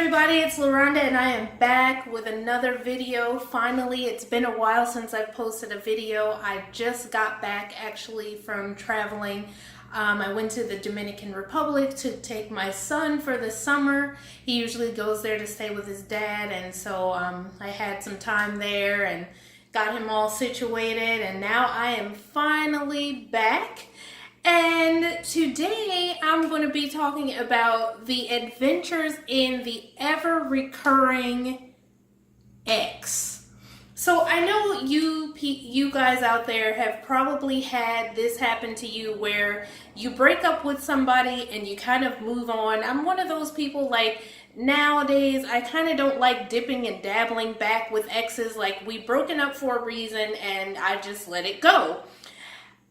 everybody, it's LaRonda and I am back with another video. Finally, it's been a while since I've posted a video. I just got back actually from traveling. I went to the Dominican Republic to take my son for the summer. He usually goes there to stay with his dad, and so I had some time there and got him all situated, and now I am finally back. And today I'm going to be talking about the adventures in the ever-recurring ex. So I know you guys out there have probably had this happen to you where you break up with somebody and you kind of move on. I'm one of those people, like, nowadays I kind of don't like dipping and dabbling back with exes. Like, we broken up for a reason and I just let it go.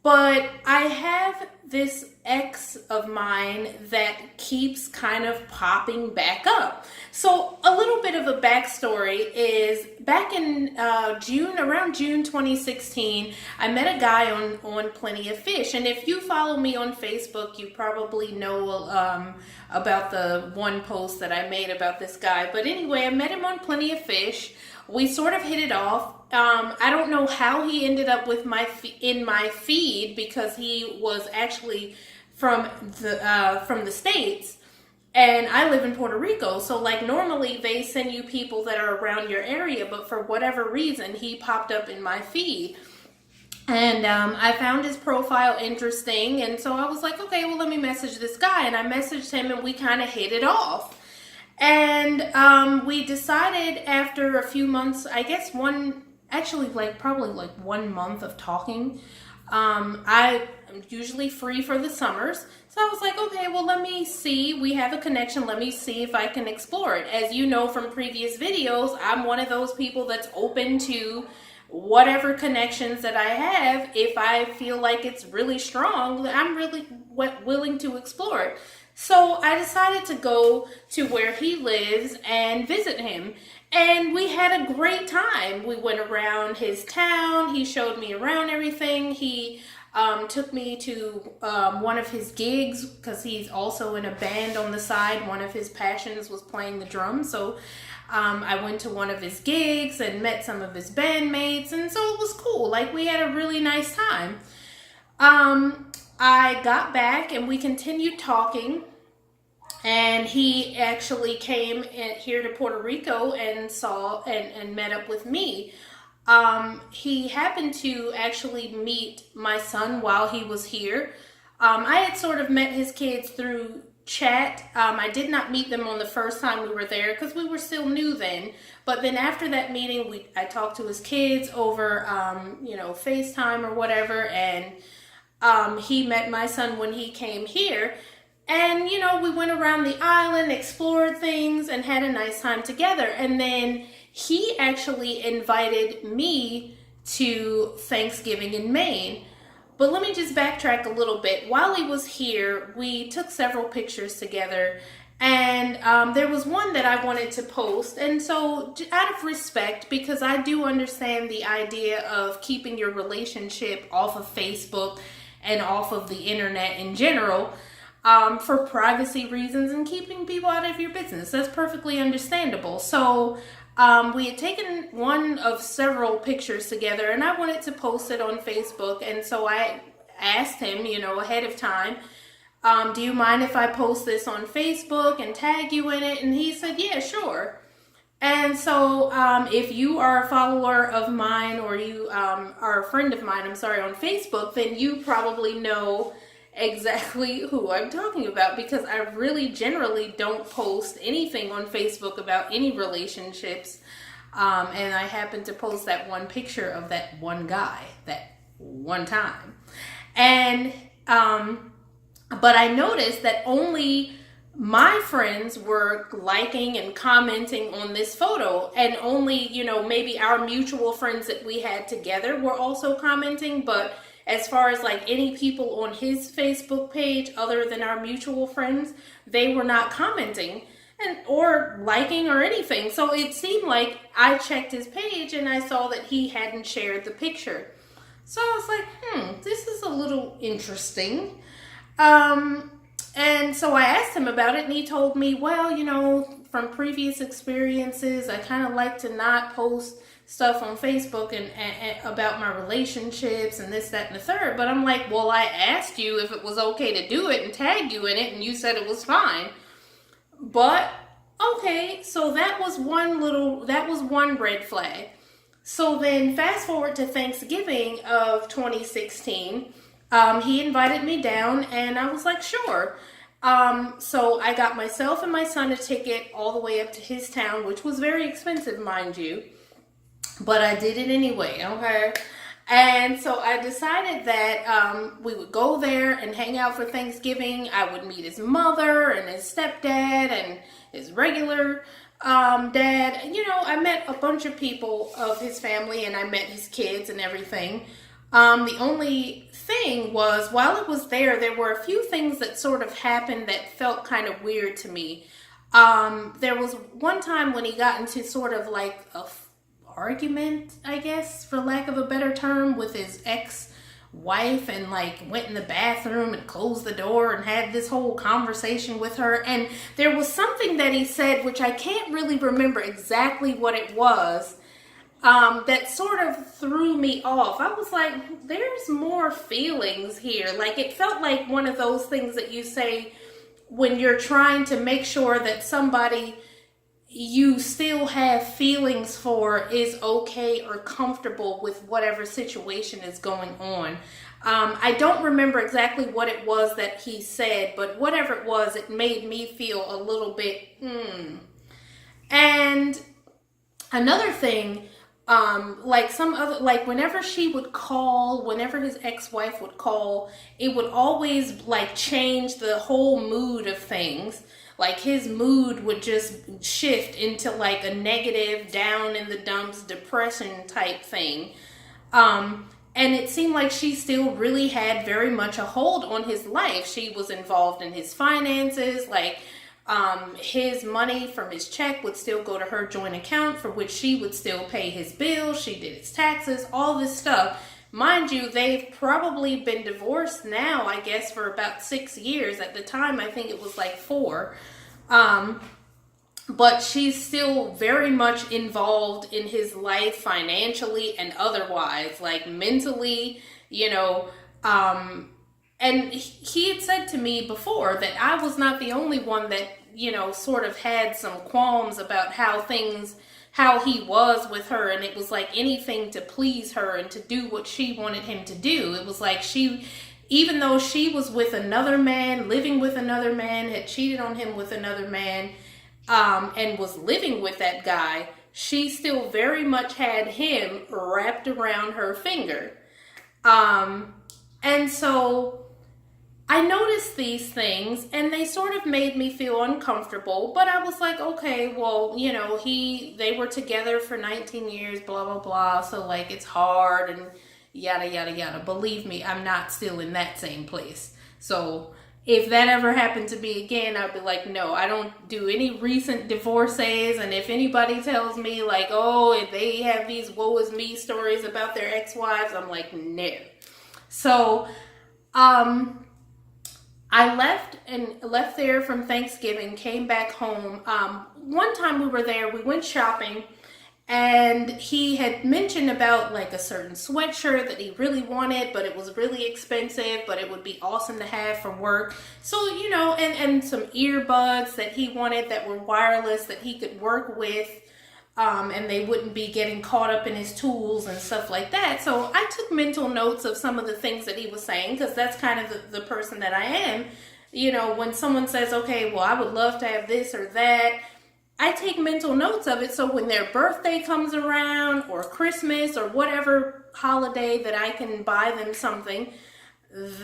But I have this ex of mine that keeps kind of popping back up. So a little bit of a backstory is back in around June 2016, I met a guy on Plenty of Fish. And if you follow me on Facebook, you probably know about the one post that I made about this guy. But anyway, I met him on Plenty of Fish. We sort of hit it off. I don't know how he ended up with in my feed, because he was actually from the States, and I live in Puerto Rico. So, like, normally they send you people that are around your area, but for whatever reason, he popped up in my feed. And I found his profile interesting, and so I was like, okay, well, let me message this guy. And I messaged him, and we kind of hit it off. And we decided after a few months, I guess probably 1 month of talking. I am usually free for the summers. So I was like, okay, well, let me see. We have a connection. Let me see if I can explore it. As you know from previous videos, I'm one of those people that's open to whatever connections that I have. If I feel like it's really strong, I'm really willing to explore it. So I decided to go to where he lives and visit him. And we had a great time. We went around his town. He showed me around everything. He took me to one of his gigs, because he's also in a band on the side. One of his passions was playing the drums. So I went to one of his gigs and met some of his bandmates. And so it was cool. Like, we had a really nice time. I got back and we continued talking, and he actually came here to Puerto Rico and and met up with me. He happened to actually meet my son while he was here. I had sort of met his kids through chat. I did not meet them on the first time we were there because we were still new then. But then after that meeting, I talked to his kids over, FaceTime or whatever, and he met my son when he came here. And, we went around the island, explored things, and had a nice time together. And then he actually invited me to Thanksgiving in Maine. But let me just backtrack a little bit. While he was here, we took several pictures together. And there was one that I wanted to post. And so, out of respect, because I do understand the idea of keeping your relationship off of Facebook and off of the internet in general, for privacy reasons and keeping people out of your business. That's perfectly understandable. So we had taken one of several pictures together, and I wanted to post it on Facebook. And so I asked him, ahead of time, do you mind if I post this on Facebook and tag you in it? And he said, yeah, sure. And so if you are a follower of mine, or you are a friend of mine, on Facebook, then you probably know exactly who I'm talking about, because I really generally don't post anything on Facebook about any relationships. And I happened to post that one picture of that one guy that one time. And but I noticed that only my friends were liking and commenting on this photo, and only, maybe our mutual friends that we had together were also commenting. But as far as like any people on his Facebook page other than our mutual friends, they were not commenting or liking or anything. So it seemed like I checked his page and I saw that he hadn't shared the picture. So I was like, this is a little interesting. And so I asked him about it, and he told me, well, from previous experiences, I kind of like to not post stuff on Facebook and about my relationships and this, that, and the third. But I'm like, well, I asked you if it was okay to do it and tag you in it, and you said it was fine. But okay, so that was one red flag. So then fast forward to Thanksgiving of 2016, he invited me down and I was like, sure. So I got myself and my son a ticket all the way up to his town, which was very expensive, mind you, but I did it anyway, okay? And so I decided that we would go there and hang out for Thanksgiving. I would meet his mother and his stepdad and his regular dad. You know, I met a bunch of people of his family and I met his kids and everything. The only thing was, while I was there, there were a few things that sort of happened that felt kind of weird to me. There was one time when he got into sort of like a argument, I guess, for lack of a better term, with his ex-wife, and like went in the bathroom and closed the door and had this whole conversation with her. And there was something that he said, which I can't really remember exactly what it was, that sort of threw me off. I was like, there's more feelings here. Like, it felt like one of those things that you say when you're trying to make sure that somebody you still have feelings for is okay or comfortable with whatever situation is going on. I don't remember exactly what it was that he said, but whatever it was, it made me feel a little bit, And another thing, like whenever she would call, whenever his ex-wife would call, it would always like change the whole mood of things. Like his mood would just shift into like a negative, down in the dumps, depression type thing. And it seemed like she still really had very much a hold on his life. She was involved in his finances, like his money from his check would still go to her joint account, for which she would still pay his bills. She did his taxes, all this stuff. Mind you, they've probably been divorced now, I guess, for about 6 years. At the time, I think it was like 4. But she's still very much involved in his life financially and otherwise, like mentally, you know. And he had said to me before that I was not the only one that, you know, sort of had some qualms about how he was with her, and it was like anything to please her and to do what she wanted him to do. It was like even though she was with another man, living with another man, had cheated on him with another man, and was living with that guy, she still very much had him wrapped around her finger. And so I noticed these things and they sort of made me feel uncomfortable, but I was like, okay, well, you know, they were together for 19 years, blah, blah, blah. So like, it's hard and yada, yada, yada. Believe me, I'm not still in that same place. So if that ever happened to me again, I'd be like, no, I don't do any recent divorces. And if anybody tells me like, oh, if they have these woe is me stories about their ex-wives, I'm like, no. So, I left there from Thanksgiving, came back home. One time we were there, we went shopping, and he had mentioned about like a certain sweatshirt that he really wanted, but it was really expensive, but it would be awesome to have for work. So, you know, and some earbuds that he wanted that were wireless that he could work with, and they wouldn't be getting caught up in his tools and stuff like that. So I took mental notes of some of the things that he was saying, because that's kind of the person that I am. You know, when someone says, okay, well, I would love to have this or that, I take mental notes of it. So when their birthday comes around, or Christmas, or whatever holiday that I can buy them something,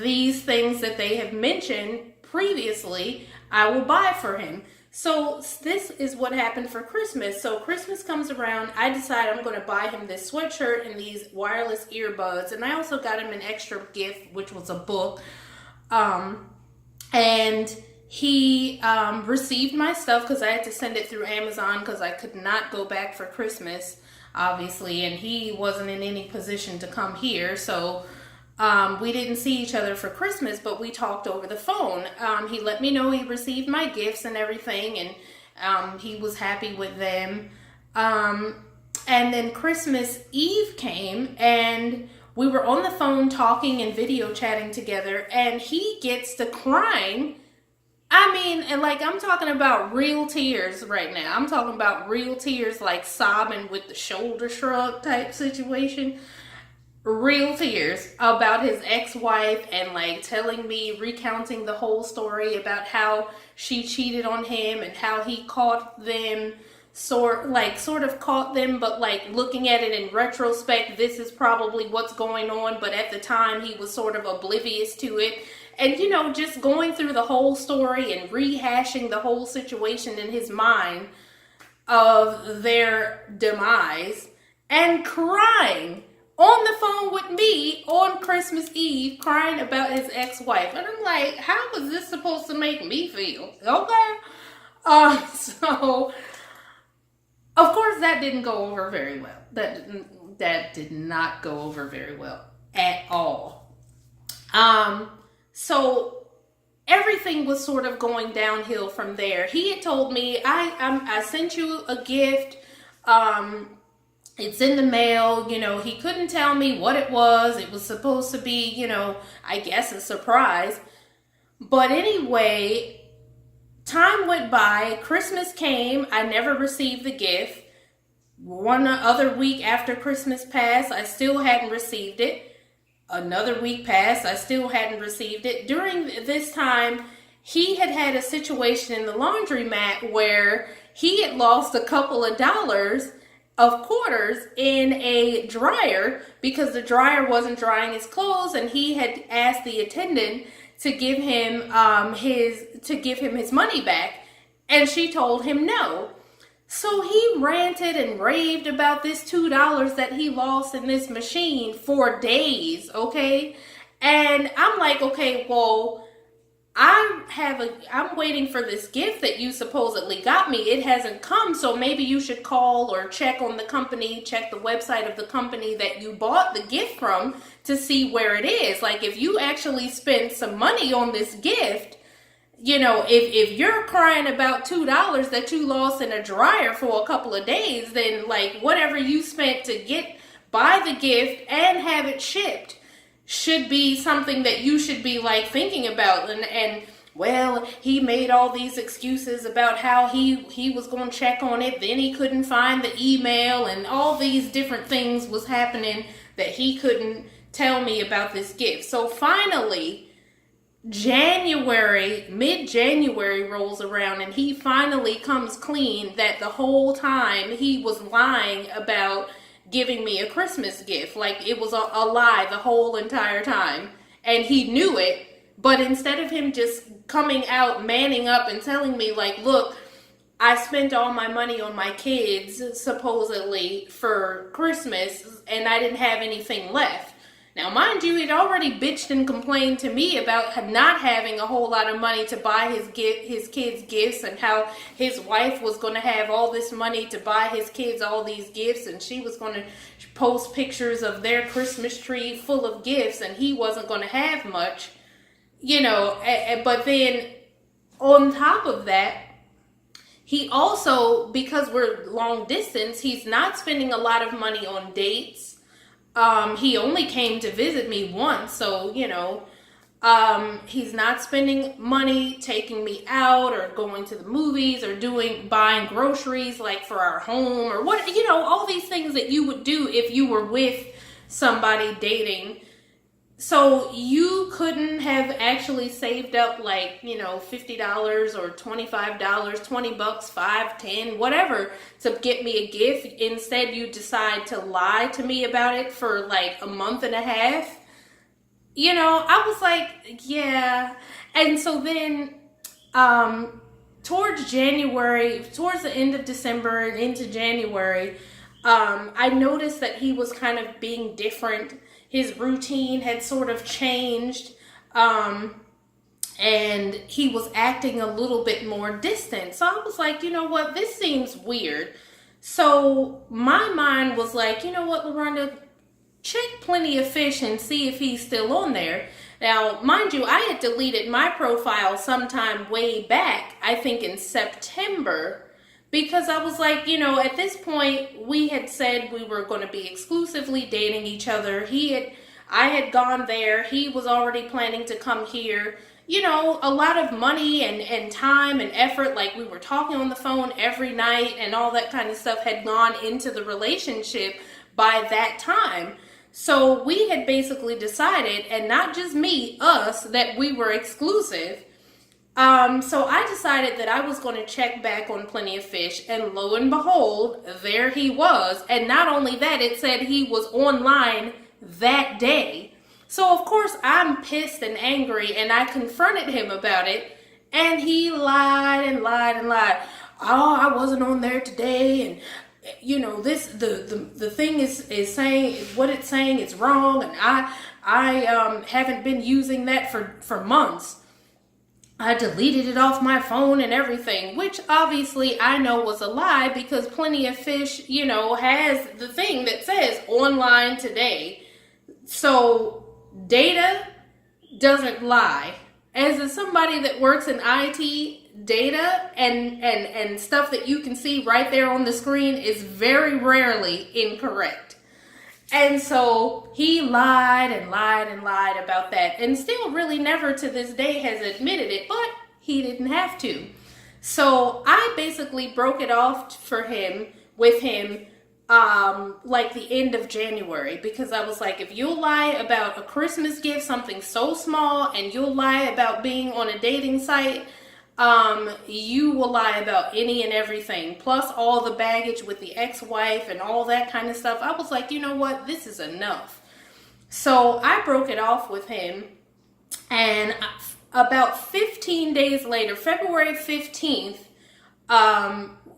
these things that they have mentioned previously, I will buy for him. So this is what happened for Christmas. So Christmas comes around, I decide I'm going to buy him this sweatshirt and these wireless earbuds. And I also got him an extra gift, which was a book. And he received my stuff because I had to send it through Amazon because I could not go back for Christmas, obviously. And he wasn't in any position to come here. So we didn't see each other for Christmas, but we talked over the phone. He let me know he received my gifts and everything, and He was happy with them. And then Christmas Eve came, and we were on the phone talking and video chatting together, and he gets to crying. I mean, and like, I'm talking about real tears right now. I'm talking about real tears, like sobbing with the shoulder shrug type situation. Real tears about his ex-wife, and like telling me, recounting the whole story about how she cheated on him and how he caught them, sort of caught them, but like looking at it in retrospect, this is probably what's going on, but at the time he was sort of oblivious to it. And you know, just going through the whole story and rehashing the whole situation in his mind of their demise, and crying on the phone with me on Christmas Eve, crying about his ex-wife. And I'm like, how was this supposed to make me feel? Okay. So of course that didn't go over very well. That did not go over very well at all. So everything was sort of going downhill from there. He had told me, I sent you a gift. It's in the mail. You know, he couldn't tell me what it was. It was supposed to be, you know, I guess a surprise. But anyway, time went by. Christmas came. I never received the gift. One other week after Christmas passed, I still hadn't received it. Another week passed, I still hadn't received it. During this time, he had a situation in the laundromat where he had lost a couple of dollars of quarters in a dryer because the dryer wasn't drying his clothes, and he had asked the attendant to give him his money back, and she told him no. So he ranted and raved about this $2 that he lost in this machine for days, okay? And I'm like, okay, well, I'm waiting for this gift that you supposedly got me. It hasn't come, so maybe you should call or check on the company, check the website of the company that you bought the gift from to see where it is. Like, if you actually spent some money on this gift, you know, if you're crying about $2 that you lost in a dryer for a couple of days, then like whatever you spent to buy the gift and have it shipped should be something that you should be like thinking about. And well, he made all these excuses about how he was going to check on it, then he couldn't find the email, and all these different things was happening that he couldn't tell me about this gift. So finally, mid-January rolls around, and he finally comes clean that the whole time he was lying about giving me a Christmas gift. Like, it was a lie the whole entire time, and he knew it. But instead of him just coming out, manning up and telling me like, look, I spent all my money on my kids supposedly for Christmas and I didn't have anything left. Now, mind you, he'd already bitched and complained to me about not having a whole lot of money to buy his kids gifts, and how his wife was going to have all this money to buy his kids all these gifts, and she was going to post pictures of their Christmas tree full of gifts, and he wasn't going to have much, you know. But then on top of that, he also, because we're long distance, he's not spending a lot of money on dates. He only came to visit me once, so, you know, he's not spending money taking me out or going to the movies or buying groceries like for our home or what, you know, all these things that you would do if you were with somebody dating. So you couldn't have actually saved up like, you know, $50 or $25, $20, $5, $10, whatever to get me a gift. Instead, you decide to lie to me about it for like a month and a half. You know, I was like, yeah. And so then towards the end of December and into January, I noticed that he was kind of being different. His routine had sort of changed, and he was acting a little bit more distant. So I was like, you know what, this seems weird. So my mind was like, you know what, LaRonda, check Plenty of Fish and see if he's still on there. Now, mind you, I had deleted my profile sometime way back, I think in September because I was like, at this point, we had said we were going to be exclusively dating each other. I had gone there. He was already planning to come here. A lot of money and time and effort, like we were talking on the phone every night and all that kind of stuff had gone into the relationship by that time. So we had basically decided, and not just me, us, that we were exclusive. So I decided that I was going to check back on Plenty of Fish, and lo and behold, there he was. And not only that, it said he was online that day. So of course I'm pissed and angry, and I confronted him about it, and he lied and lied and lied. Oh, I wasn't on there today, and the thing is saying what it's saying is wrong, and I haven't been using that for months. I deleted it off my phone and everything, which obviously I know was a lie, because Plenty of Fish, has the thing that says online today. So data doesn't lie. As somebody that works in IT, data and stuff that you can see right there on the screen is very rarely incorrect. And so he lied and lied and lied about that, and still really never to this day has admitted it, but he didn't have to. So I basically broke it off with him like the end of January, because I was like, if you'll lie about a Christmas gift, something so small, and you'll lie about being on a dating site, you will lie about any and everything, plus all the baggage with the ex-wife and all that kind of stuff. I was like, you know what, this is enough. So I broke it off with him, and about 15 days later, February 15th,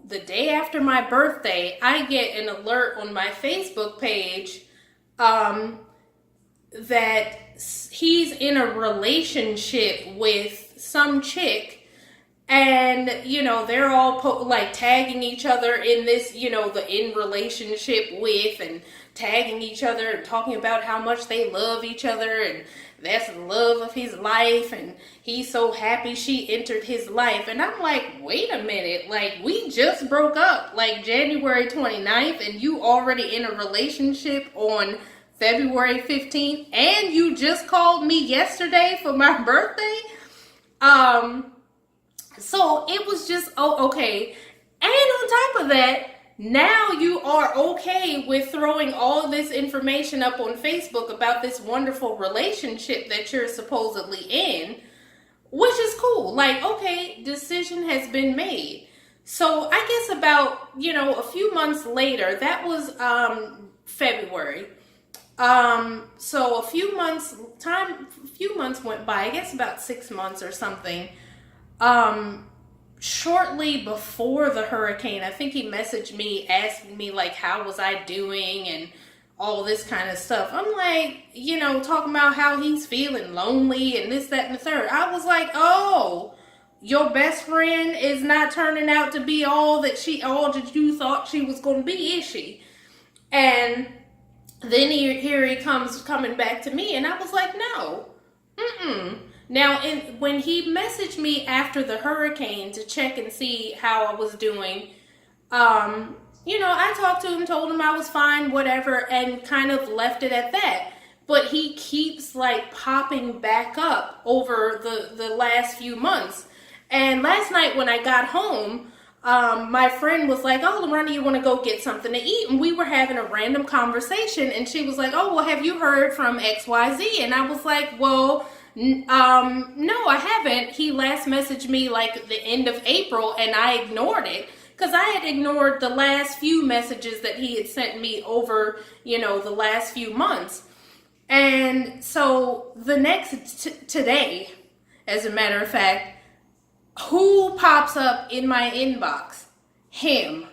the day after my birthday, I get an alert on my Facebook page that he's in a relationship with some chick. And, they're all tagging each other in this, the in relationship with, and tagging each other and talking about how much they love each other, and that's the love of his life, and he's so happy she entered his life. And I'm like, wait a minute, we just broke up January 29th, and you already in a relationship on February 15th, and you just called me yesterday for my birthday? So it was just, okay. And on top of that, now you are okay with throwing all this information up on Facebook about this wonderful relationship that you're supposedly in, which is cool. Okay, decision has been made. So I guess about, a few months later, that was February. So a few months went by, I guess about 6 months or something. Shortly before the hurricane, I think he messaged me asking me how was I doing and all this kind of stuff. I'm like, talking about how he's feeling lonely and this, that, and the third. I was like, oh, your best friend is not turning out to be all that you thought she was going to be, is she? And then here he comes coming back to me, and I was like, no, Now, when he messaged me after the hurricane to check and see how I was doing, I talked to him, told him I was fine, whatever, and kind of left it at that. But he keeps popping back up over the last few months. And last night when I got home, my friend was like, oh, Lorena, you want to go get something to eat? And we were having a random conversation, and she was like, oh, well, have you heard from XYZ? And I was like, well, no, I haven't. He last messaged me the end of April, and I ignored it because I had ignored the last few messages that he had sent me over, the last few months. And so the next today, as a matter of fact, who pops up in my inbox? Him.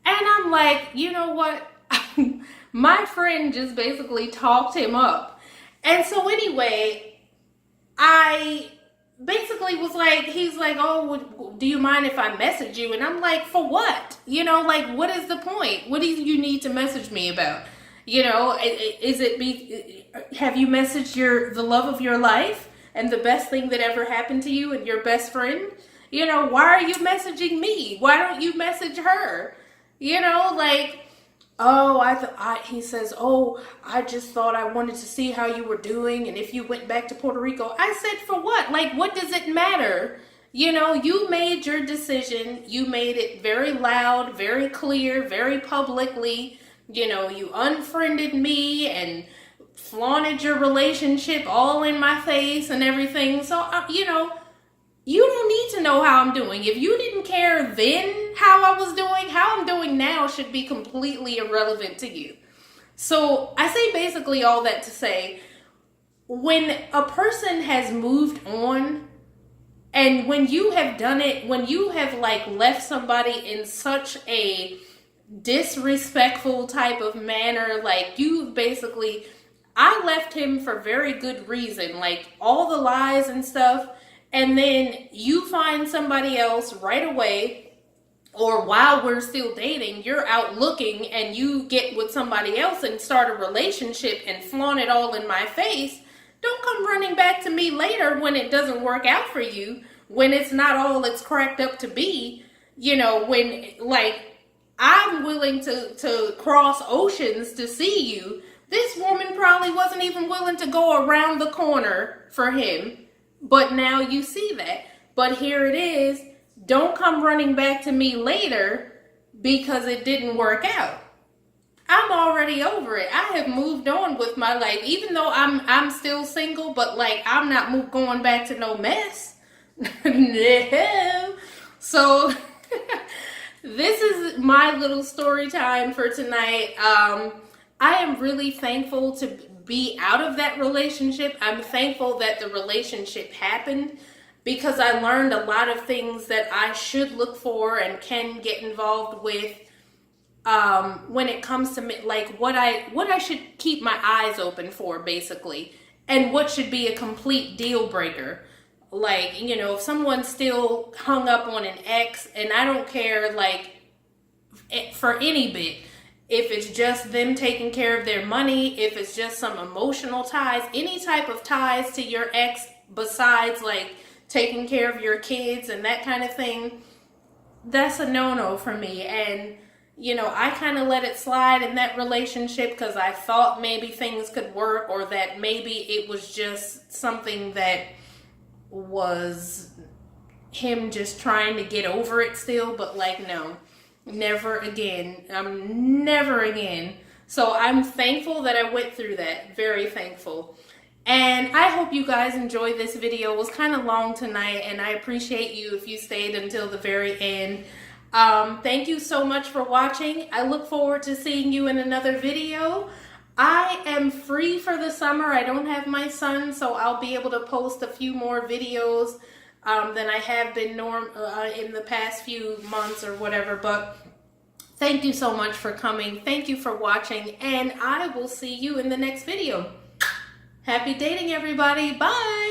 And I'm like, you know what? My friend just basically talked him up. And so anyway, I basically was like, he's like, oh, do you mind if I message you? And I'm like, for what? What is the point? What do you need to message me about? Have you messaged the love of your life and the best thing that ever happened to you and your best friend? You know, why are you messaging me? Why don't you message her? You know, like, oh, he says, oh, I just thought I wanted to see how you were doing and if you went back to Puerto Rico. I said, for what? Like, what does it matter? You know, you made your decision. You made it very loud, very clear, very publicly. You know, you unfriended me and flaunted your relationship all in my face and everything. So, you know, you don't need to know how I'm doing. If you didn't care then how I was doing, how I'm doing now should be completely irrelevant to you. So I say basically all that to say, when a person has moved on, and when you have done it, when you have like left somebody in such a disrespectful type of manner, like you basically, I left him for very good reason, like all the lies and stuff. And then you find somebody else right away, or while we're still dating, you're out looking and you get with somebody else and start a relationship and flaunt it all in my face. Don't come running back to me later when it doesn't work out for you, when it's not all it's cracked up to be. You know, when like I'm willing to cross oceans to see you, this woman probably wasn't even willing to go around the corner for him. But now you see that. But here it is. Don't come running back to me later because it didn't work out. I'm already over it. I have moved on with my life, even though I'm still single. But like, I'm not going back to no mess. No. So this is my little story time for tonight. I am really thankful to be out of that relationship. I'm thankful that the relationship happened because I learned a lot of things that I should look for and can get involved with when it comes to like what I should keep my eyes open for, basically, and what should be a complete deal breaker. Like, you know, if someone's still hung up on an ex, and I don't care, like, for any bit, if it's just them taking care of their money, if it's just some emotional ties, any type of ties to your ex besides like taking care of your kids and that kind of thing, that's a no-no for me. And, you know, I kind of let it slide in that relationship because I thought maybe things could work, or that maybe it was just something that was him just trying to get over it still. But like, no. Never again. Never again. So I'm thankful that I went through that. Very thankful. And I hope you guys enjoyed this video. It was kind of long tonight, and I appreciate you if you stayed until the very end. Thank you so much for watching. I look forward to seeing you in another video. I am free for the summer. I don't have my son, so I'll be able to post a few more videos than I have been in the past few months or whatever. But thank you so much for coming. Thank you for watching, and I will see you in the next video. Happy dating, everybody. Bye.